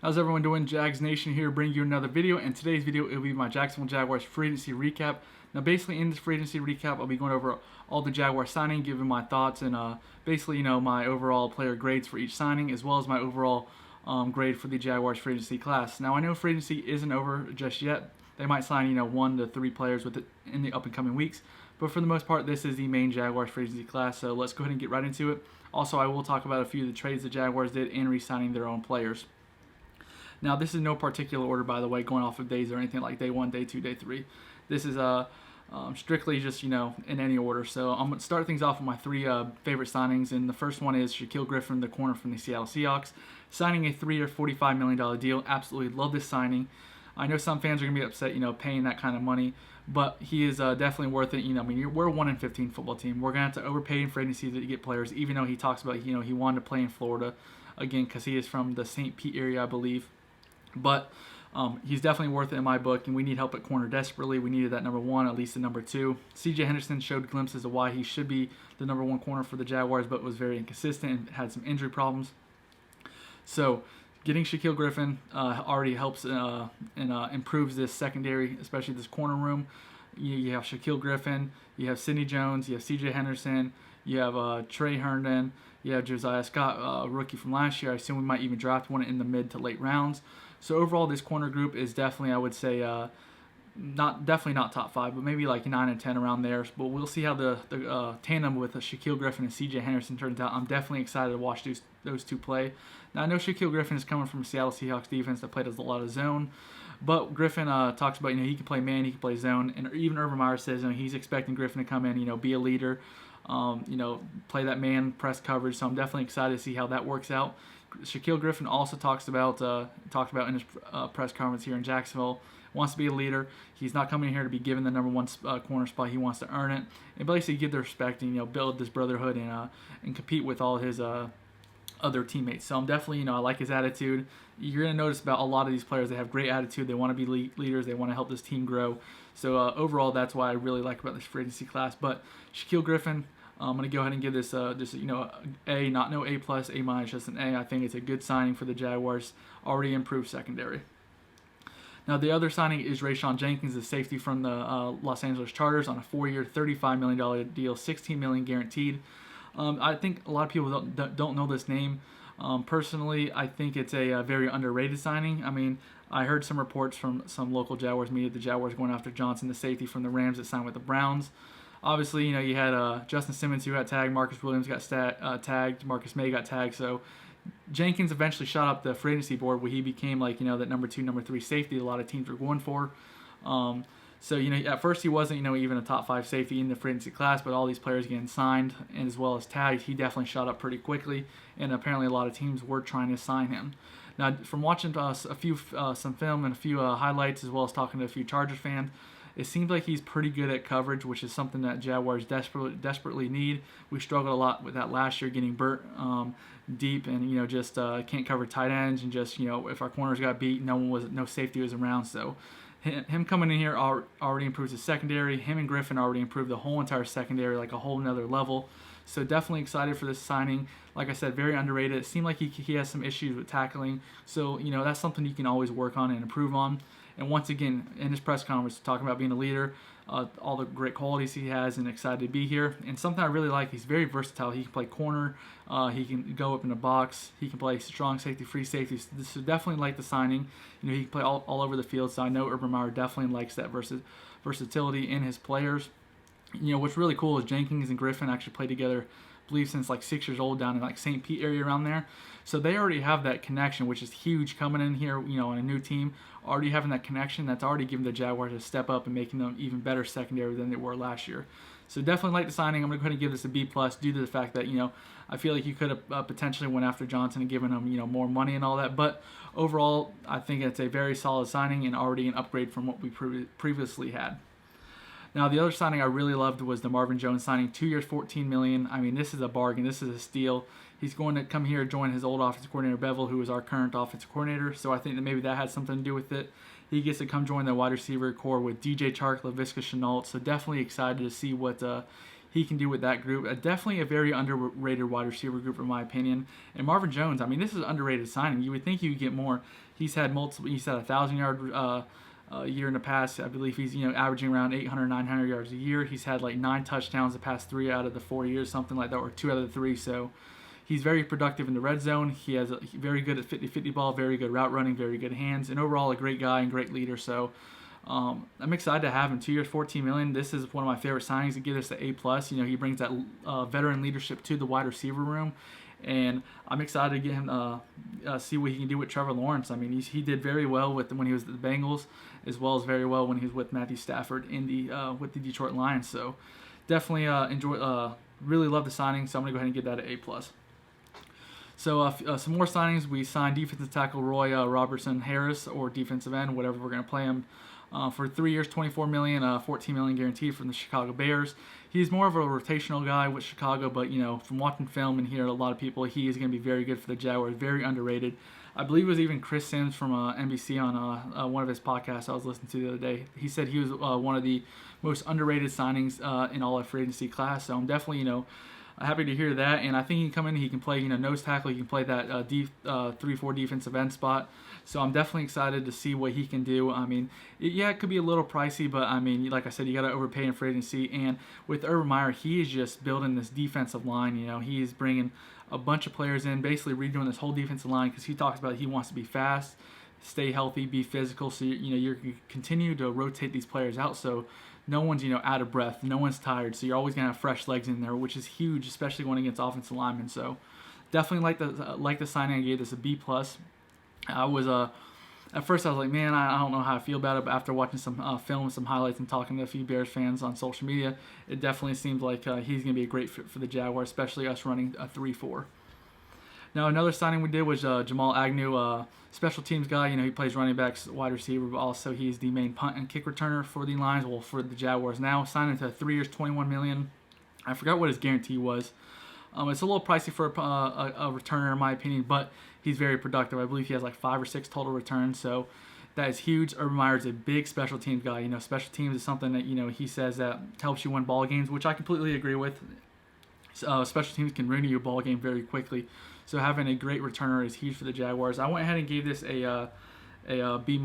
How's everyone doing? Jags Nation here, bringing you another video. And today's video will be my Jacksonville Jaguars free agency recap. Now, basically, in this free agency recap, I'll be going over all the Jaguar signing, giving my thoughts and basically, my overall player grades for each signing, as well as my overall grade for the Jaguars free agency class. Now, I know free agency isn't over just yet. They might sign, 1 to 3 players with it in the up and coming weeks. But for the most part, this is the main Jaguars free agency class. So let's go ahead and get right into it. Also, I will talk about a few of the trades the Jaguars did and re-signing their own players. Now, this is no particular order, by the way, going off of days or anything like day 1, day 2, day 3. This is strictly just, in any order. So I'm going to start things off with my 3 favorite signings. And the first one is Shaquille Griffin, the corner from the Seattle Seahawks, signing a 3-year, $45 million deal. Absolutely love this signing. I know some fans are going to be upset, paying that kind of money, but he is definitely worth it. We're a 1-15 football team. We're going to have to overpay in free agency to get players, even though he talks about, he wanted to play in Florida, again, because he is from the St. Pete area, I believe. But he's definitely worth it in my book, and we need help at corner desperately. We needed that number 1, at least the number 2. C.J. Henderson showed glimpses of why he should be the number 1 corner for the Jaguars, but was very inconsistent and had some injury problems. So getting Shaquille Griffin already helps and improves this secondary, especially this corner room. You have Shaquille Griffin, you have Sidney Jones, you have C.J. Henderson, you have Trey Herndon, you have Josiah Scott, a rookie from last year. I assume we might even draft one in the mid to late rounds. So overall, this corner group is definitely, I would say, definitely not top 5, but maybe like 9 and 10 around there. But we'll see how the tandem with Shaquille Griffin and C.J. Henderson turns out. I'm definitely excited to watch those two play. Now, I know Shaquille Griffin is coming from a Seattle Seahawks defense that played a lot of zone, but Griffin talks about, he can play man, he can play zone, and even Urban Meyer says, he's expecting Griffin to come in, be a leader, play that man press coverage. So I'm definitely excited to see how that works out. Shaquille Griffin also talked about in his press conference here in Jacksonville, wants to be a leader. He's not coming here to be given the number 1 corner spot. He wants to earn it and basically give the respect and build this brotherhood and compete with all his other teammates. So I'm definitely, I like his attitude. You're going to notice about a lot of these players, they have great attitude. They want to be leaders. They want to help this team grow. So overall, that's why I really like about this free agency class. But Shaquille Griffin, I'm going to go ahead and give this A, not no A+, A-, just an A. I think it's a good signing for the Jaguars. Already improved secondary. Now, the other signing is Rayshawn Jenkins, the safety from the Los Angeles Chargers, on a 4-year, $35 million deal, $16 million guaranteed. I think a lot of people don't know this name. Personally, I think it's a very underrated signing. I heard some reports from some local Jaguars media, the Jaguars going after Johnson, the safety from the Rams that signed with the Browns. Obviously, you had Justin Simmons who got tagged, Marcus Williams got tagged, Marcus May got tagged. So Jenkins eventually shot up the free agency board where he became that number 2, number 3 safety a lot of teams were going for. So, at first he wasn't, even a top 5 safety in the free agency class, but all these players getting signed and as well as tagged, he definitely shot up pretty quickly, and apparently a lot of teams were trying to sign him. Now, from watching some film and a few highlights, as well as talking to a few Chargers fans, it seems like he's pretty good at coverage, which is something that Jaguars desperately need. We struggled a lot with that last year, getting burnt deep, and just can't cover tight ends, and just if our corners got beat, no safety was around. So him coming in here already improves his secondary. Him and Griffin already improved the whole entire secondary, like a whole nother level. So definitely excited for this signing. Like I said, very underrated. It seemed like he has some issues with tackling. So, that's something you can always work on and improve on. And once again, in his press conference, talking about being a leader, all the great qualities he has, and excited to be here. And something I really like, he's very versatile. He can play corner. He can go up in the box. He can play strong safety, free safety. So definitely like the signing. He can play all over the field. So I know Urban Meyer definitely likes that versatility in his players. What's really cool is Jenkins and Griffin actually played together, I believe, since 6 years old down in St. Pete area around there. So they already have that connection, which is huge coming in here, on a new team. Already having that connection, that's already given the Jaguars a step up and making them even better secondary than they were last year. So definitely like the signing. I'm going to go ahead and give this a B+ due to the fact that, I feel like you could have potentially went after Johnson and given him, more money and all that. But overall, I think it's a very solid signing and already an upgrade from what we previously had. Now, the other signing I really loved was the Marvin Jones signing, 2 years, $14 million. This is a bargain. This is a steal. He's going to come here and join his old offensive coordinator, Bevel, who is our current offensive coordinator. So I think that maybe that had something to do with it. He gets to come join the wide receiver core with DJ Chark, Laviska Shenault. So definitely excited to see what he can do with that group. Definitely a very underrated wide receiver group in my opinion. And Marvin Jones, I mean, this is an underrated signing. You would think you would get more. He's had 1,000-yard year in the past. I believe he's averaging around 800, 900 yards a year. He's had like 9 touchdowns the past 3 out of the 4 years, something like that, or 2 out of the 3. So he's very productive in the red zone. He has very good at 50-50 ball, very good route running, very good hands, and overall a great guy and great leader. So I'm excited to have him. 2 years, $14 million. This is one of my favorite signings to get us to A+. He brings that veteran leadership to the wide receiver room. And I'm excited to get him see what he can do with Trevor Lawrence. I mean, he did very well when he was at the Bengals, as well as very well when he was with Matthew Stafford with the Detroit Lions. So definitely really love the signing. So I'm gonna go ahead and get that at A+. So some more signings. We signed defensive tackle Roy Robertson Harris, or defensive end, whatever we're gonna play him. For 3 years, $24 million, $14 million guaranteed from the Chicago Bears. He's more of a rotational guy with Chicago, but from watching film and hearing a lot of people, he is going to be very good for the Jaguars, very underrated. I believe it was even Chris Sims from NBC on one of his podcasts I was listening to the other day. He said he was one of the most underrated signings in all of free agency class. So I'm definitely happy to hear that, and I think he can come in. He can play nose tackle. He can play that 3-4 defensive end spot. So I'm definitely excited to see what he can do. I mean, it could be a little pricey, but I mean, like I said, you got to overpay in free agency. And with Urban Meyer, he is just building this defensive line. He is bringing a bunch of players in, basically redoing this whole defensive line, because he talks about he wants to be fast, stay healthy, be physical. So you continue to rotate these players out. So no one's out of breath, no one's tired. So you're always gonna have fresh legs in there, which is huge, especially going against offensive linemen. So definitely like the signing. I gave this a B+. I was at first I was like, man, I don't know how I feel about it, but after watching some film, some highlights, and talking to a few Bears fans on social media, it definitely seems like he's going to be a great fit for the Jaguars, especially us running a 3-4. Now, another signing we did was Jamal Agnew, special teams guy. He plays running backs, wide receiver, but also he's the main punt and kick returner for the Lions, for the Jaguars now. Signed to 3 years, $21 million. I forgot what his guarantee was. It's a little pricey for a returner, in my opinion, but he's very productive. I believe he has like 5 or 6 total returns, so that is huge. Urban Meyer is a big special teams guy. Special teams is something that he says that helps you win ball games, which I completely agree with. Special teams can ruin you a ball game very quickly, so having a great returner is huge for the Jaguars. I went ahead and gave this a B-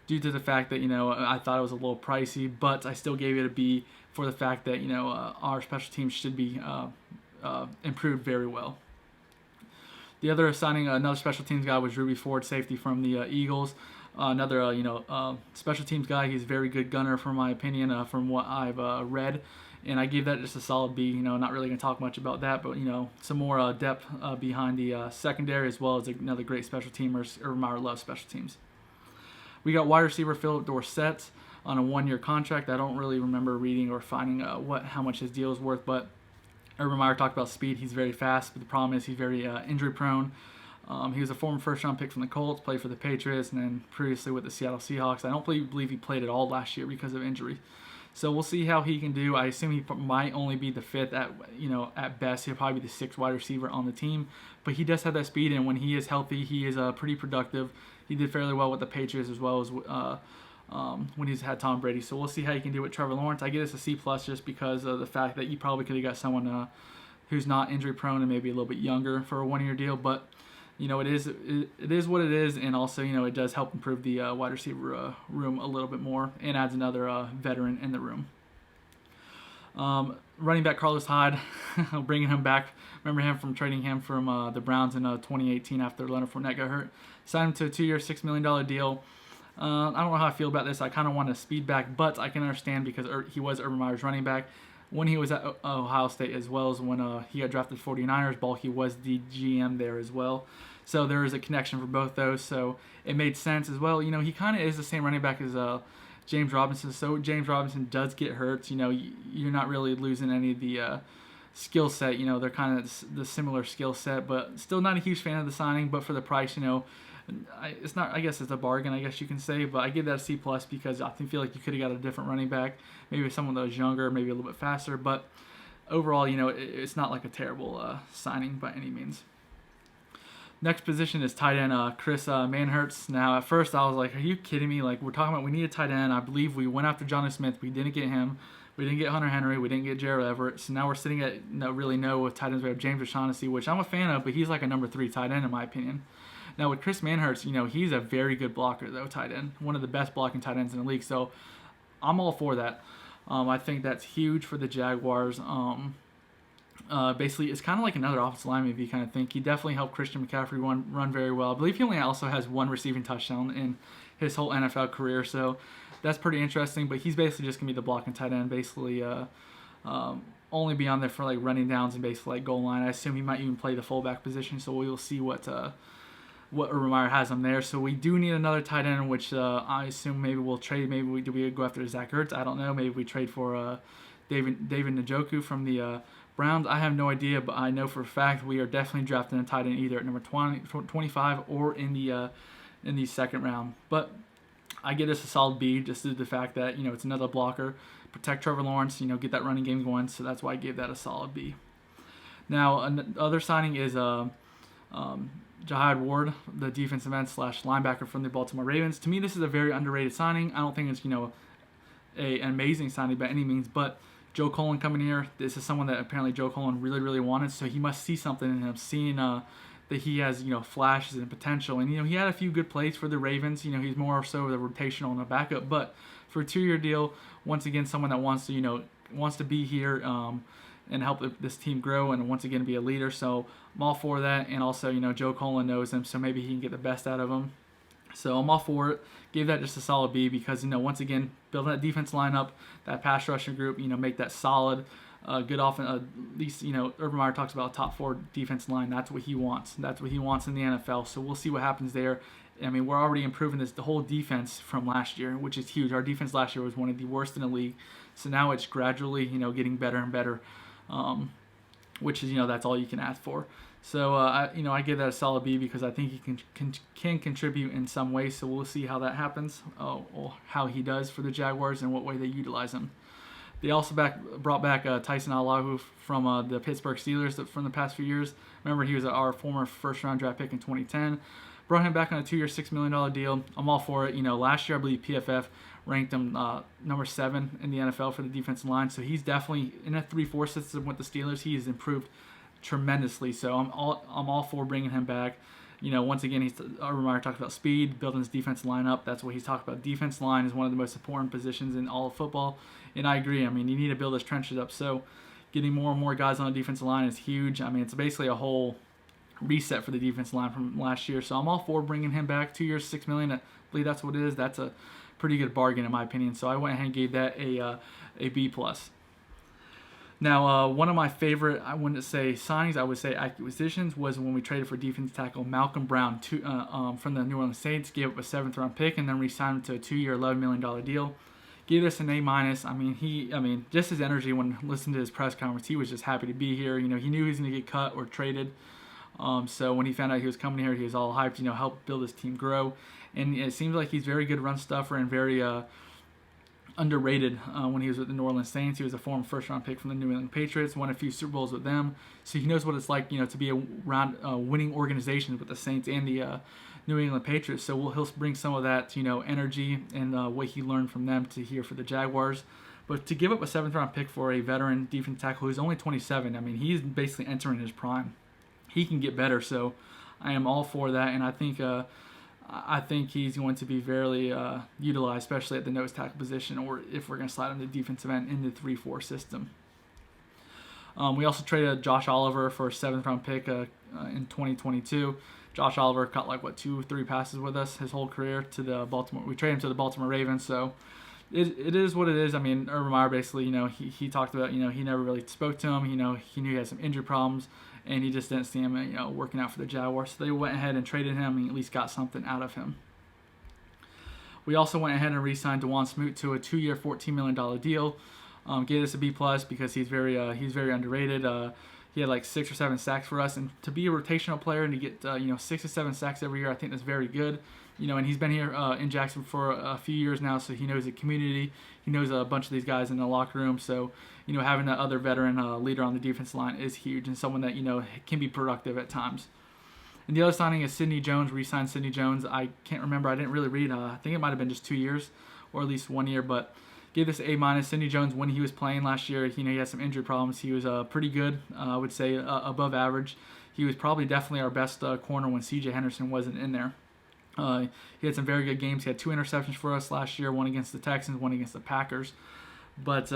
due to the fact that I thought it was a little pricey, but I still gave it a B for the fact that our special teams should be improved very well. The other signing, another special teams guy, was Ruby Ford, safety from the Eagles. Another special teams guy. He's a very good gunner, from my opinion, from what I've read, and I gave that just a solid B. Not really going to talk much about that, but some more depth behind the secondary, as well as another great special teamer. Urban Meyer loves special teams. We got wide receiver Philip Dorsett on a 1-year contract. I don't really remember reading or finding how much his deal is worth, but Urban Meyer talked about speed. He's very fast, but the problem is he's very injury prone. He was a former first-round pick from the Colts, played for the Patriots, and then previously with the Seattle Seahawks. I don't believe he played at all last year because of injury. So we'll see how he can do. I assume he might only be the 5th at best. He'll probably be the 6th wide receiver on the team, but he does have that speed, and when he is healthy, he is pretty productive. He did fairly well with the Patriots, as well as when he's had Tom Brady. So we'll see how you can do with Trevor Lawrence. I give this a C+ just because of the fact that you probably could have got someone who's not injury prone and maybe a little bit younger for a 1-year deal. But it is what it is, and also it does help improve the wide receiver room a little bit more, and adds another veteran in the room. Running back Carlos Hyde, bringing him back. Remember him from trading him from the Browns in 2018 after Leonard Fournette got hurt. Signed him to a 2-year, $6 million deal. I don't know how I feel about this. I kind of want a speed back, but I can understand because he was Urban Meyer's running back when he was at Ohio State, as well as when he got drafted 49ers ball. He was the GM there as well. So there is a connection for both those. So it made sense as well. He kind of is the same running back as James Robinson. So James Robinson does get hurt. You're not really losing any of the skill set. They're kind of the similar skill set, but still not a huge fan of the signing. But for the price, it's not. I guess it's a bargain, I guess you can say. But I give that a C+ because I feel like you could have got a different running back, maybe someone that was younger, maybe a little bit faster. But overall, it's not like a terrible signing by any means. Next position is tight end Chris Manhertz. Now, at first I was like, are you kidding me? Like, we're talking about we need a tight end. I believe we went after Jonnu Smith. We didn't get him. We didn't get Hunter Henry. We didn't get Gerald Everett. So now we're sitting at no with tight ends. We have James O'Shaughnessy, which I'm a fan of, but he's like a number 3 tight end in my opinion. Now with Chris Manhurst, he's a very good blocker though, tight end. One of the best blocking tight ends in the league. So I'm all for that. I think that's huge for the Jaguars. Basically, it's kind of like another offensive lineman if you kind of think. He definitely helped Christian McCaffrey run very well. I believe he only also has 1 receiving touchdown in his whole NFL career, so that's pretty interesting. But he's basically just going to be the blocking tight end, basically only be on there for like running downs and basically like goal line. I assume he might even play the fullback position, so we will see what Urban Meyer has him there. So we do need another tight end, which I assume maybe we'll trade. Maybe do we go after Zach Ertz? I don't know. Maybe we trade for David Njoku from the Browns. I have no idea, but I know for a fact we are definitely drafting a tight end either at number 25 or in the second round. But I give this a solid B just due to the fact that it's another blocker, protect Trevor Lawrence, get that running game going. So that's why I gave that a solid B. Now another signing is Jihad Ward, the defensive end / linebacker from the Baltimore Ravens. To me, this is a very underrated signing. I don't think it's an amazing signing by any means, but Joe Cullen coming here, this is someone that apparently Joe Cullen really, really wanted, so he must see something in him, seeing that he has, flashes and potential. And, he had a few good plays for the Ravens. He's more so the rotational and a backup, but for a 2-year deal, once again, someone that wants to be here and help this team grow and once again be a leader. So I'm all for that. And also, Joe Cullen knows him, so maybe he can get the best out of him. So I'm all for it. Gave that just a solid B because, once again, building that defense lineup, that pass rushing group, make that solid, good offense. At least, Urban Meyer talks about a top 4 defense line. That's what he wants. That's what he wants in the NFL. So we'll see what happens there. I mean, we're already improving the whole defense from last year, which is huge. Our defense last year was one of the worst in the league. So now it's gradually, getting better and better, which is, that's all you can ask for. So I give that a solid B because I think he can contribute in some way. So we'll see how that happens, or how he does for the Jaguars and what way they utilize him. They also brought back Tyson Allahu from the Pittsburgh Steelers from the past few years. Remember, he was our former first-round draft pick in 2010. Brought him back on a 2-year, $6 million deal. I'm all for it. Last year I believe PFF ranked him number 7 in the NFL for the defensive line. So he's definitely in a 3-4 system with the Steelers. He has improved tremendously, so I'm all for bringing him back. Once again, Urban Meyer talked about speed, building his defense line up. That's what he's talked about. Defense line is one of the most important positions in all of football, and I agree. I mean, you need to build those trenches up. So getting more and more guys on the defensive line is huge. I mean, it's basically a whole reset for the defense line from last year. So I'm all for bringing him back. 2 years, $6 million. I believe that's what it is. That's a pretty good bargain in my opinion. So I went ahead and gave that a B+. Now, one of my favorite, I wouldn't say signings, I would say acquisitions, was when we traded for defense tackle Malcolm Brown from the New Orleans Saints, gave up a 7th-round pick, and then re-signed him to a 2-year, $11 million deal. Gave us an A-. I mean, just his energy when listening to his press conference, he was just happy to be here. He knew he was going to get cut or traded. So when he found out he was coming here, he was all hyped, help build his team grow. And it seems like he's very good run stuffer and very underrated when he was with the New Orleans Saints. He was a former first-round pick from the New England Patriots, won a few Super Bowls with them, so he knows what it's like, to be around winning organizations with the Saints and the New England Patriots. So he'll bring some of that, energy and what he learned from them to here for the Jaguars. But to give up a 7th-round pick for a veteran defensive tackle who's only 27, I mean, he's basically entering his prime. He can get better, so I am all for that, and I think he's going to be very utilized, especially at the nose tackle position, or if we're going to slide him to defensive end in the 3-4 system. We also traded Josh Oliver for a 7th-round pick in 2022. Josh Oliver caught 2-3 passes with us his whole career to the Baltimore. We traded him to the Baltimore Ravens, so it is what it is. I mean, Urban Meyer basically, he talked about, he never really spoke to him. He knew he had some injury problems, and he just didn't see him, working out for the Jaguars. So they went ahead and traded him and at least got something out of him. We also went ahead and re-signed DeJuan Smoot to a 2-year, $14 million deal. Gave us a B+ because he's very underrated. He had 6 or 7 sacks for us, and to be a rotational player and to get 6 or 7 sacks every year, I think that's very good. And he's been here in Jacksonville for a few years now, so he knows the community. He knows a bunch of these guys in the locker room. So, having that other veteran leader on the defense line is huge, and someone that, can be productive at times. And the other signing is Sidney Jones. Re-signed Sidney Jones. I can't remember. I didn't really read. I think it might have been just 2 years, or at least 1 year. But Give this A-. Sidney Jones, when he was playing last year, he had some injury problems. He was pretty good, I would say above average. He was probably definitely our best corner when C.J. Henderson wasn't in there. He had some very good games. He had 2 interceptions for us last year, one against the Texans, one against the Packers. But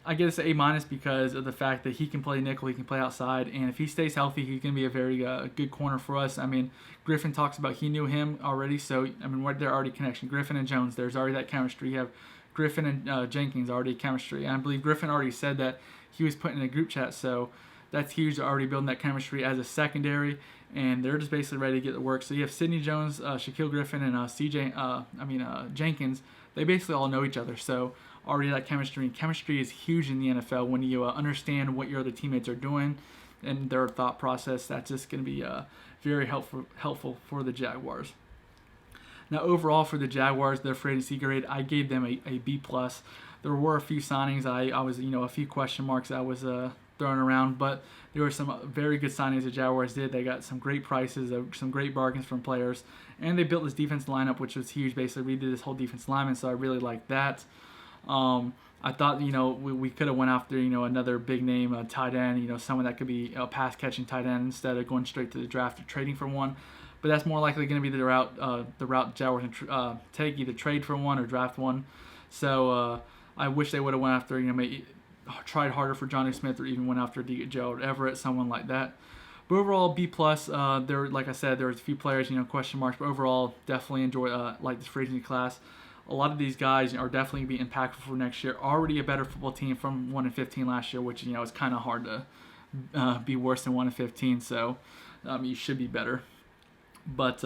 I give this an A- because of the fact that he can play nickel, he can play outside, and if he stays healthy, he's going to be a very good corner for us. I mean, Griffin talks about he knew him already, so I mean, there already connection. Griffin and Jones, there's already that chemistry. You have Griffin and Jenkins already chemistry, and I believe Griffin already said that he was put in a group chat, so that's huge. They're already building that chemistry as a secondary, and they're just basically ready to get to work. So you have Sidney Jones, Shaquille Griffin, and Jenkins. They basically all know each other, so already that chemistry. And chemistry is huge in the NFL when you understand what your other teammates are doing and their thought process. That's just going to be very helpful for the Jaguars. Now, overall for the Jaguars, their free agency grade, I gave them a B+. There were a few signings. I was, a few question marks I was throwing around, but there were some very good signings the Jaguars did. They got some great prices, some great bargains from players, and they built this defense lineup, which was huge. Basically, redid this whole defense lineman, so I really liked that. I thought, we could have went after, another big name tight end, someone that could be a pass catching tight end instead of going straight to the draft or trading for one. But that's more likely going to be the route Jaguars can take, either trade for one or draft one. So I wish they would have went after, maybe tried harder for Johnny Smith, or even went after Gerald Everett, someone like that. But overall, B+. There, like I said, there was a few players, question marks. But overall, definitely enjoy like this free agency class. A lot of these guys are definitely going to be impactful for next year. Already a better football team from 1-15 last year, which is kind of hard to be worse than 1-15. So you should be better. But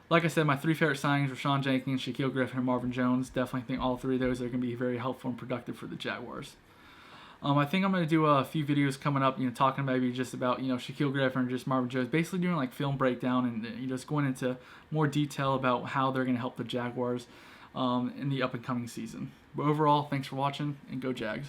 like I said, my 3 favorite signings: Rayshawn Jenkins, Shaquille Griffin, and Marvin Jones. Definitely think all 3 of those are going to be very helpful and productive for the Jaguars. I think I'm going to do a few videos coming up, talking maybe just about, Shaquille Griffin or just Marvin Jones, basically doing like film breakdown and just going into more detail about how they're going to help the Jaguars in the up and coming season. But overall, thanks for watching, and go Jags.